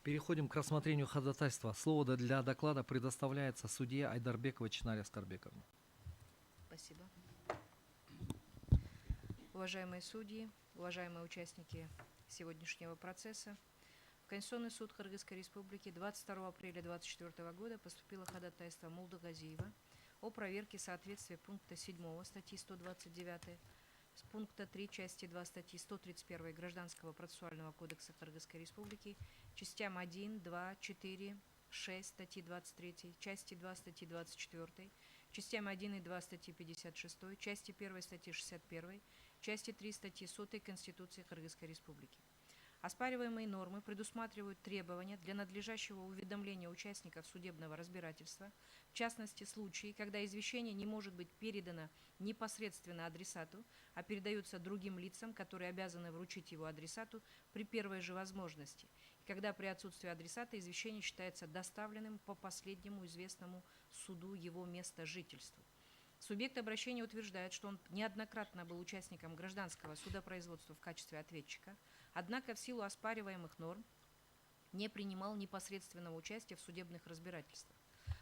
Переходим к рассмотрению ходатайства. Слово для доклада предоставляется судье Айдарбекова Чинаре Аскарбековне. Спасибо. Уважаемые судьи, уважаемые участники сегодняшнего процесса, в Конституционный суд Кыргызской Республики 22 апреля 2024 года поступило ходатайство Молдагазиева о проверке соответствия пункта 7 статьи 129 с пункта 3 части 2 статьи 131 Гражданского процессуального кодекса Кыргызской Республики частям 1, 2, 4, 6 статьи 23, части 2 статьи 24, частям 1 и 2 статьи 56, части 1 статьи 61, части 3 статьи 100 Конституции Кыргызской Республики. Оспариваемые нормы предусматривают требования для надлежащего уведомления участников судебного разбирательства, в частности, случаи, когда извещение не может быть передано непосредственно адресату, а передается другим лицам, которые обязаны вручить его адресату при первой же возможности, и когда при отсутствии адресата извещение считается доставленным по последнему известному суду его места жительства. Субъект обращения утверждает, что он неоднократно был участником гражданского судопроизводства в качестве ответчика, однако в силу оспариваемых норм не принимал непосредственного участия в судебных разбирательствах.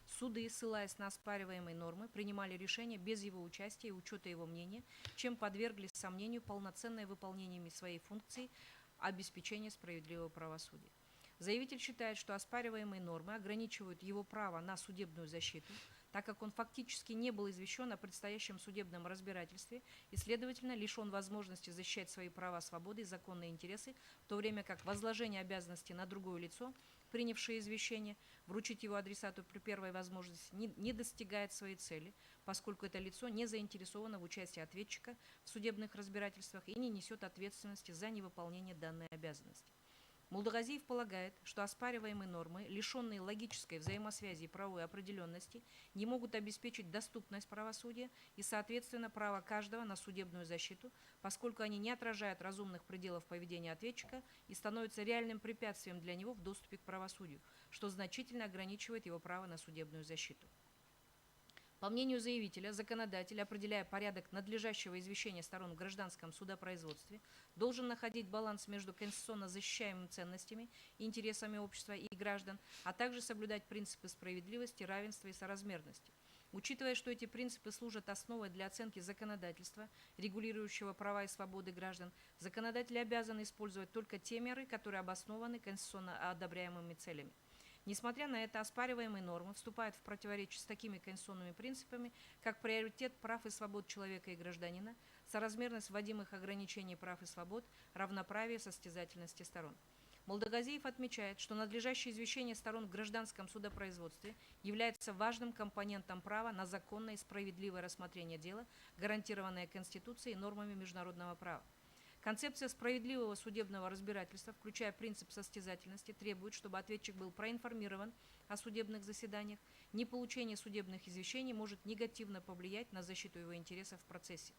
Суды, ссылаясь на оспариваемые нормы, принимали решения без его участия и учета его мнения, чем подвергли сомнению полноценное выполнение своей функции обеспечения справедливого правосудия. Заявитель считает, что оспариваемые нормы ограничивают его право на судебную защиту, так как он фактически не был извещен о предстоящем судебном разбирательстве и, следовательно, лишен возможности защищать свои права, свободы и законные интересы, в то время как возложение обязанности на другое лицо, принявшее извещение, вручить его адресату при первой возможности, не достигает своей цели, поскольку это лицо не заинтересовано в участии ответчика в судебных разбирательствах и не несет ответственности за невыполнение данной обязанности. Молдагазиев полагает, что оспариваемые нормы, лишенные логической взаимосвязи и правовой определенности, не могут обеспечить доступность правосудия и, соответственно, право каждого на судебную защиту, поскольку они не отражают разумных пределов поведения ответчика и становятся реальным препятствием для него в доступе к правосудию, что значительно ограничивает его право на судебную защиту. По мнению заявителя, законодатель, определяя порядок надлежащего извещения сторон в гражданском судопроизводстве, должен находить баланс между конституционно защищаемыми ценностями и интересами общества и граждан, а также соблюдать принципы справедливости, равенства и соразмерности. Учитывая, что эти принципы служат основой для оценки законодательства, регулирующего права и свободы граждан, законодатель обязан использовать только те меры, которые обоснованы конституционно одобряемыми целями. Несмотря на это, оспариваемые нормы вступают в противоречие с такими конституционными принципами, как приоритет прав и свобод человека и гражданина, соразмерность вводимых ограничений прав и свобод, равноправие, состязательности сторон. Молдагазиев отмечает, что надлежащее извещение сторон в гражданском судопроизводстве является важным компонентом права на законное и справедливое рассмотрение дела, гарантированное Конституцией и нормами международного права. Концепция справедливого судебного разбирательства, включая принцип состязательности, требует, чтобы ответчик был проинформирован о судебных заседаниях. Неполучение судебных извещений может негативно повлиять на защиту его интересов в процессе.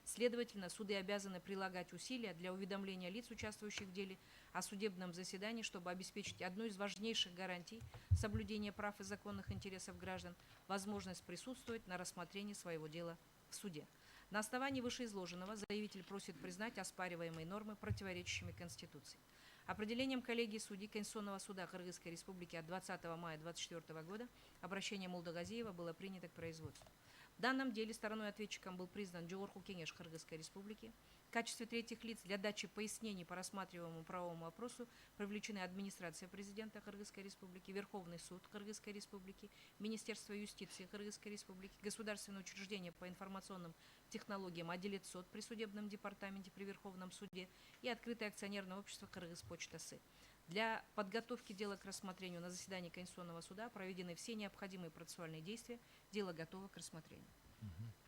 Следовательно, суды обязаны прилагать усилия для уведомления лиц, участвующих в деле, о судебном заседании, чтобы обеспечить одну из важнейших гарантий соблюдения прав и законных интересов граждан – возможность присутствовать на рассмотрении своего дела в суде. На основании вышеизложенного заявитель просит признать оспариваемые нормы противоречащими Конституции. Определением коллегии судей Конституционного суда Кыргызской Республики от 20 мая 2024 года обращение Молдагазиева было принято к производству. В данном деле стороной ответчиком был признан Жогорку Кеңеш Кыргызской Республики. В качестве третьих лиц для дачи пояснений по рассматриваемому правовому вопросу привлечены администрация президента Кыргызской Республики, Верховный суд Кыргызской Республики, Министерство юстиции Кыргызской Республики, Государственное учреждение по информационным технологиям Отделецот при судебном департаменте при Верховном суде и Открытое акционерное общество Кыргызпочта С. Для подготовки дела к рассмотрению на заседании Конституционного суда проведены все необходимые процессуальные действия. Дело готово к рассмотрению.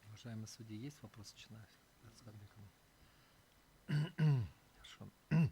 Уважаемые судьи, есть вопросы, Чинаре Аскарбековне?